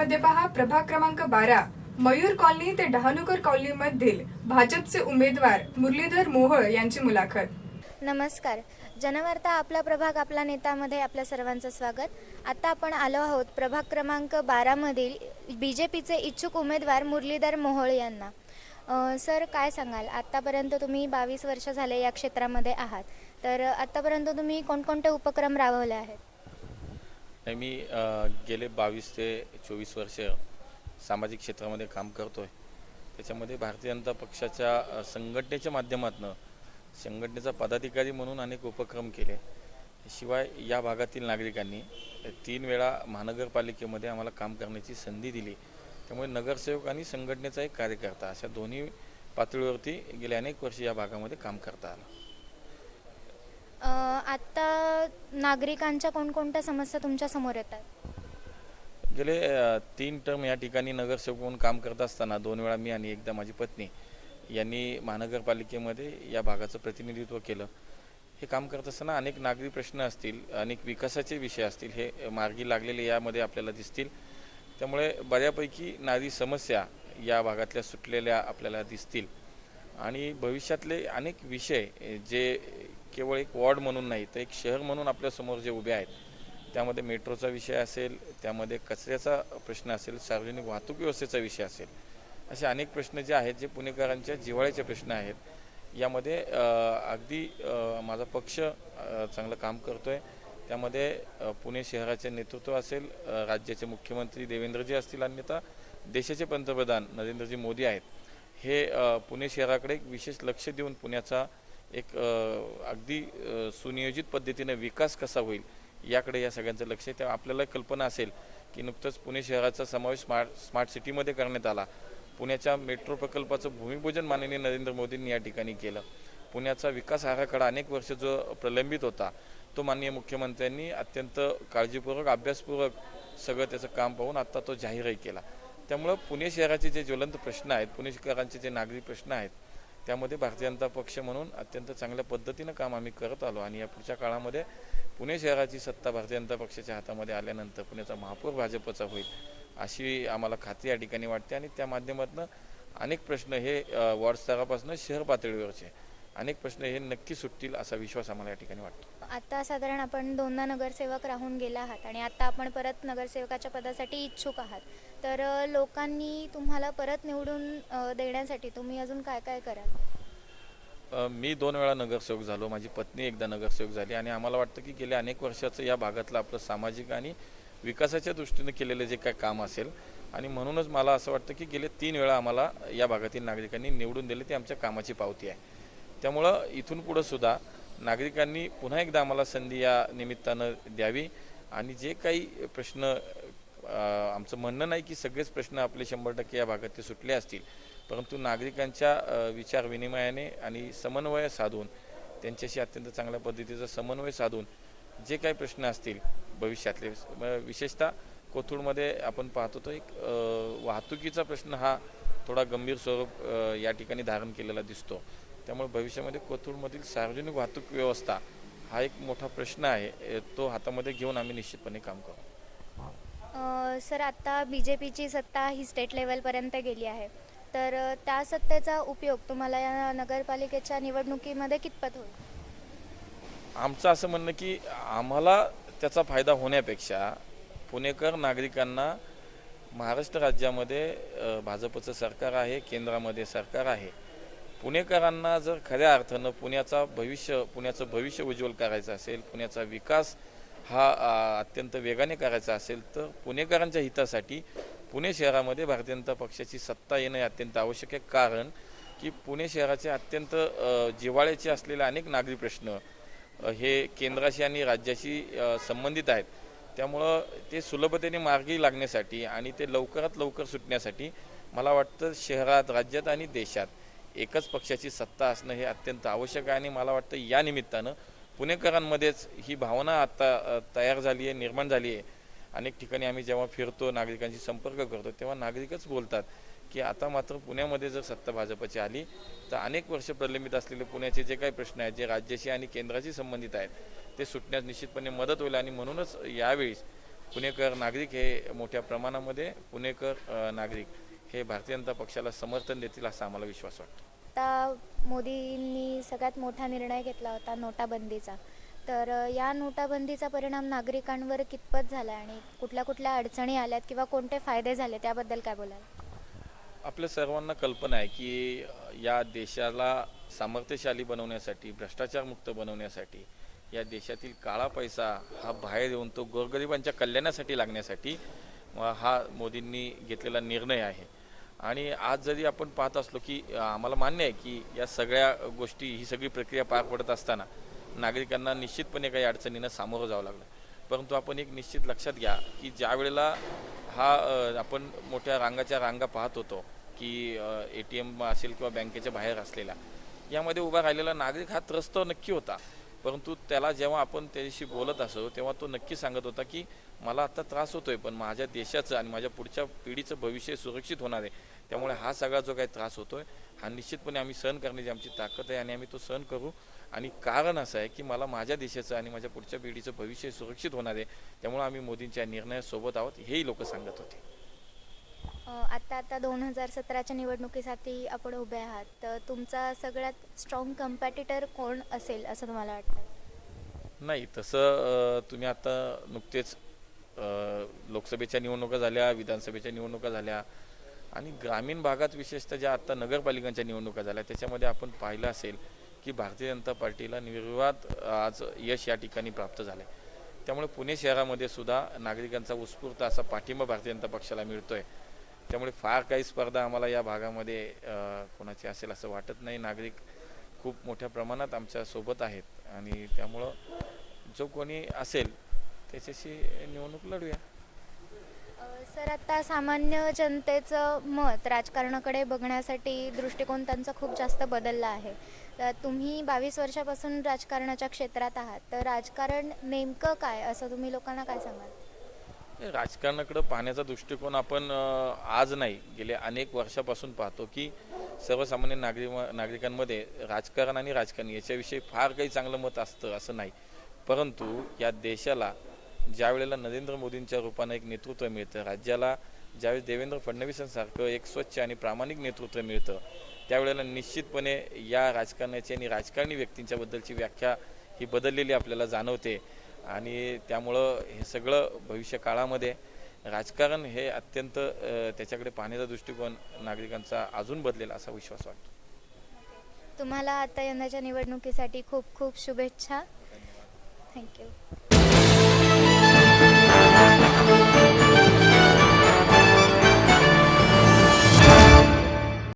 मध्ये पहा प्रभाग क्रमांक 12 मयूर कॉलनी ते डहाणूकर कॉलनी मधील भाजपचे उमेदवार मुरलीधर मोहोळ यांची मुलाखत। नमस्कार, जनवार्ता आपला प्रभाग आपला नेतामध्ये आपल्या सर्वांचं स्वागत। आता आपण आलो आहोत प्रभाग क्रमांक 12 मधील बीजेपीचे इच्छुक उमेदवार मुरलीधर मोहोळ यांना। सर, काय सांगाल, आतापर्यंत तुम्ही 22 वर्ष झाले या क्षेत्रामध्ये आहात, तर आतापर्यंत तुम्ही कोणकोणते उपक्रम राबवले आहेत? मी गेले 22 ते 24 वर्ष सामाजिक क्षेत्रामध्ये काम करतोय। त्याच्यामध्ये भारतीय जनता पक्षाच्या संघटनेच्या माध्यमातून संघटनेचा पदाधिकारी म्हणून अनेक उपक्रम केले। शिवाय या भागातील नागरिकांनी 3 वेळा महानगरपालिकेमध्ये आम्हाला काम करण्याची संधी दिली। त्यामुळे नगरसेवक आणि संघटनेचा एक कार्यकर्ता अशा दोन्ही पातळीवरती गेले अनेक वर्ष या भागामध्ये काम करता आलं। आता नागरिकांच्या कोणकोणत्या समस्या तुमच्या समोर येतात? गेले 3 टर्म या ठिकाणी नगरसेवक म्हणून काम करत असताना 2 वेळा मी आणि एकदा माझी पत्नी यांनी महानगरपालिकेमध्ये या भागाचं प्रतिनिधित्व केलं। हे काम करत असताना अनेक नागरी प्रश्न असतील, अनेक विकासाचे विषय असतील, हे मार्गी लागलेले यामध्ये आपल्याला दिसतील। त्यामुळे बऱ्यापैकी नागरी समस्या या भागातल्या सुटलेल्या आपल्याला दिसतील आणि भविष्यातले अनेक विषय जे केवळ एक वॉर्ड म्हणून नाही तर एक शहर म्हणून आपल्यासमोर जे उभे आहेत, त्यामध्ये मेट्रोचा विषय असेल, त्यामध्ये कचऱ्याचा प्रश्न असेल, सार्वजनिक वाहतूक व्यवस्थेचा विषय असेल, असे अनेक प्रश्न जे आहेत जे पुणेकरांच्या जिव्हाळ्याचे प्रश्न आहेत। यामध्ये अगदी माझा पक्ष चांगलं काम करतोय। त्यामध्ये पुणे शहराचे नेतृत्व असेल, राज्याचे मुख्यमंत्री देवेंद्रजी असतील, अन्यथा देशाचे पंतप्रधान नरेंद्रजी मोदी आहेत, हे पुणे शहराकडे एक विशेष लक्ष देऊन पुण्याचा एक अगदी सुनियोजित पद्धतीने विकास कसा होईल याकडे या सगळ्यांचं लक्ष आहे। तेव्हा आपल्याला कल्पना असेल की नुकतंच पुणे शहराचा समावेश स्मार्ट सिटीमध्ये करण्यात आला। पुण्याच्या मेट्रो प्रकल्पाचं भूमिपूजन माननीय नरेंद्र मोदींनी या ठिकाणी केलं। पुण्याचा विकास आराखडा अनेक वर्ष जो प्रलंबित होता तो माननीय मुख्यमंत्र्यांनी अत्यंत काळजीपूर्वक अभ्यासपूर्वक सगळं त्याचं काम पाहून आता तो जाहीरही केला। त्यामुळं पुणे शहराचे जे ज्वलंत प्रश्न आहेत, पुणेकरांचे जे नागरी प्रश्न आहेत, त्यामध्ये भारतीय जनता पक्ष म्हणून अत्यंत चांगल्या पद्धतीनं काम आम्ही करत आलो आणि या पुढच्या काळामध्ये पुणे शहराची सत्ता भारतीय जनता पक्षाच्या हातामध्ये आल्यानंतर पुण्याचा महापौर भाजपचा होईल अशी आम्हाला खात्री या ठिकाणी वाटते आणि त्या माध्यमातून अनेक प्रश्न हे वॉर्ड स्तरापासून शहर पातळीवरचे अनेक प्रश्न हे नक्की सुटतील असा विश्वास आम्हाला या ठिकाणी वाटतो। आता साधारण आपण 2दा नगरसेवक राहून गेला आहात आणि आता आपण परत नगरसेवकाच्या पदासाठी इच्छुक आहात, तर लोकांनी तुम्हाला परत निवडून देण्यासाठी तुम्ही अजून काय काय कराल? मी 2 वेळा नगरसेवक झालो, माझी पत्नी एकदा नगरसेवक झाली आणि आम्हाला वाटतं की गेल्या अनेक वर्षाचं या भागातलं आपलं सामाजिक आणि विकासाच्या दृष्टीने केलेलं जे काय काम असेल आणि म्हणूनच मला असं वाटतं की गेले 3 वेळा आम्हाला या भागातील नागरिकांनी निवडून दिले, ती आमच्या कामाची पावती आहे। त्यामुळं इथून पुढं सुद्धा नागरिकांनी पुन्हा एकदा आम्हाला संधी या निमित्तानं द्यावी आणि जे काही प्रश्न आमचं म्हणणं नाही की सगळेच प्रश्न आपले 100% या भागात ते सुटले असतील, परंतु नागरिकांच्या विचार विनिमयाने आणि समन्वय साधून त्यांच्याशी अत्यंत चांगल्या पद्धतीचा समन्वय साधून जे काही प्रश्न असतील भविष्यातले, विशेषतः कोथरूडमध्ये आपण पाहतो तो एक वाहतुकीचा प्रश्न हा थोडा गंभीर स्वरूप या ठिकाणी धारण केलेला दिसतो। त्यामुळे भविष्यामध्ये कोथरूडमधील सार्वजनिक वाहतूक व्यवस्था हा एक मोठा प्रश्न आहे, तो हातामध्ये घेऊन आम्ही निश्चितपणे काम करू। सर, आता बीजेपीची सत्ता ही स्टेट लेवलपर्यंत गेली आहे, तर त्या सत्तेचा उपयोग तुम्हाला या नगरपालिकेच्या निवडणुकीमध्ये कितपत होईल? आमचं असं म्हणणं की आम्हाला त्याचा फायदा होण्यापेक्षा पुणेकर नागरिकांना महाराष्ट्र राज्यामध्ये भाजपचं सरकार आहे, केंद्रामध्ये सरकार आहे, पुणेकरांना जर खऱ्या अर्थानं पुण्याचं भविष्य उज्ज्वल करायचं असेल, पुण्याचा विकास हा अत्यंत वेगाने करायचा असेल, तर पुणेकरांच्या हितासाठी पुणे शहरामध्ये भारतीय जनता पक्षाची सत्ता येणं अत्यंत आवश्यक आहे। कारण की पुणे शहराचे अत्यंत जिव्हाळ्याचे असलेले अनेक नागरी प्रश्न हे केंद्राशी आणि राज्याशी संबंधित आहेत। त्यामुळं ते सुलभतेने मार्गी लागण्यासाठी आणि ते लवकरात लवकर सुटण्यासाठी मला वाटतं शहरात, राज्यात आणि देशात एकच पक्षाची सत्ता असणं हे अत्यंत आवश्यक आहे आणि मला वाटतं या निमित्तानं पुणेकरांमध्येच ही भावना आता तयार झाली आहे, निर्माण झाली आहे। अनेक ठिकाणी आम्ही जेव्हा फिरतो, नागरिकांशी संपर्क करतो, तेव्हा नागरिकच बोलतात की आता मात्र पुण्यामध्ये जर सत्ता भाजपची आली तर अनेक वर्ष प्रलंबित असलेले पुण्याचे जे काही प्रश्न आहेत, जे राज्याशी आणि केंद्राशी संबंधित आहेत, ते सुटण्यास निश्चितपणे मदत होईल आणि म्हणूनच यावेळी पुणेकर नागरिक हे मोठ्या प्रमाणामध्ये पुणेकर नागरिक हे भारतीय जनता पक्षाला समर्थन देतील असा आम्हाला विश्वास वाटतो. आता मोदींनी सगळ्यात मोठा निर्णय घेतला होता नोटाबंदीचा. तर या नोटाबंदीचा परिणाम नागरिकांवर कितपत झाला आणि कुठल्या कुठल्या अडचणी आल्यात किंवा कोणते फायदे झाले त्याबद्दल काय बोलाल? आपल्या सर्वांना कल्पना आहे की या देशाला सामर्थ्यशाली बनवण्यासाठी, भ्रष्टाचारमुक्त बनवण्यासाठी, या देशातील काळा पैसा हा बाहेर येऊन तो गोरगरिबांच्या कल्याणासाठी लागण्यासाठी हा मोदींनी घेतलेला निर्णय आहे. आणि आज जरी आपण पाहत असलो की आम्हाला मान्य आहे की या सगळ्या गोष्टी, ही सगळी प्रक्रिया पार पडत असताना नागरिकांना निश्चितपणे काही अडचणींना सामोरं जावं लागलं. परंतु आपण एक निश्चित लक्षात घ्या की ज्या वेळेला आपण मोठ्या रांगाच्या रांगा पाहत होतो की ATM असेल किंवा बँकेच्या बाहेर असलेल्या, यामध्ये उभा राहिलेला नागरिक हा त्रस्त नक्की होता. परंतु त्याला जेव्हा आपण त्याच्याशी बोलत असो तेव्हा तो नक्की सांगत होता की मला आता त्रास होतोय, पण माझ्या देशाचं आणि माझ्या पुढच्या पिढीचं भविष्य सुरक्षित होणार आहे. त्यामुळे हा सगळा जो काही त्रास होतोय हा निश्चितपणे आम्ही सहन करण्याची आमची ताकद आहे आणि आम्ही तो सहन करू. आणि कारण असं आहे की मला माझ्या देशाचं आणि माझ्या पुढच्या पिढीचं भविष्य सुरक्षित होणार आहे. त्यामुळे आम्ही मोदींच्या निर्णयासोबत आहोत, हेही लोक सांगत होते. आता 2017च्या निवडणुकीसाठी आपण उभे आहात, तर तुमचा सगळ्यात स्ट्रॉंग कम्पॅटिटर कोण असेल असं तुम्हाला वाटतं? नाही, तसं तुम्ही आता नुकतेच लोकसभेच्या निवडणुका झाल्या, विधानसभेच्या निवडणुका झाल्या आणि ग्रामीण भागात विशेषतः ज्या आता नगरपालिकांच्या निवडणुका झाल्या त्याच्यामध्ये आपण पाहिलं असेल की भारतीय जनता पार्टीला निर्विवाद आज यश या ठिकाणी प्राप्त झालं आहे. त्यामुळे पुणे शहरामध्ये सुद्धा नागरिकांचा उत्स्फूर्त असा पाठिंबा भारतीय जनता पक्षाला मिळतोय. त्यामुळे फार काही स्पर्धा आम्हाला या भागामध्ये कोणाची असेल असं वाटत नाही. नागरिक खूप मोठ्या प्रमाणात आमच्या सोबत आहेत आणि त्यामुळं जो कोणी असेल त्याच्याशी निवडणूक लढूया. सर, आता सामान्य जनतेचं मत राजकारणाकडे बघण्यासाठी दृष्टिकोन त्यांचा खूप जास्त बदलला आहे. तर तुम्ही 22 वर्षापासून राजकारणाच्या क्षेत्रात आहात, तर राजकारण नेमकं काय असं तुम्ही लोकांना काय सांगाल? राजकारणाकडे पाहण्याचा दृष्टिकोन आपण आज नाही, गेल्या अनेक वर्षापासून पाहतो की सर्वसामान्य नागरिकांमध्ये राजकारण आणि राजकारणी याच्याविषयी फार काही चांगलं मत असतं असं नाही. परंतु या देशाला ज्या वेळेला नरेंद्र मोदींच्या रूपानं एक नेतृत्व मिळतं, राज्याला ज्यावेळेस देवेंद्र फडणवीसांसारखं एक स्वच्छ आणि प्रामाणिक नेतृत्व मिळतं, त्यावेळेला निश्चितपणे या राजकारणाची आणि राजकारणी व्यक्तींच्याबद्दलची व्याख्या ही बदललेली आपल्याला जाणवते. आणि त्यामुळं हे सगळं भविष्य काळामध्ये राजकारण हे अत्यंत त्याच्याकडे पाहण्याचा दृष्टिकोन नागरिकांचा अजून बदलेल असा विश्वास वाटतो. तुम्हाला आता यंदाच्या निवडणुकीसाठी खूप खूप शुभेच्छा. थँक्यू.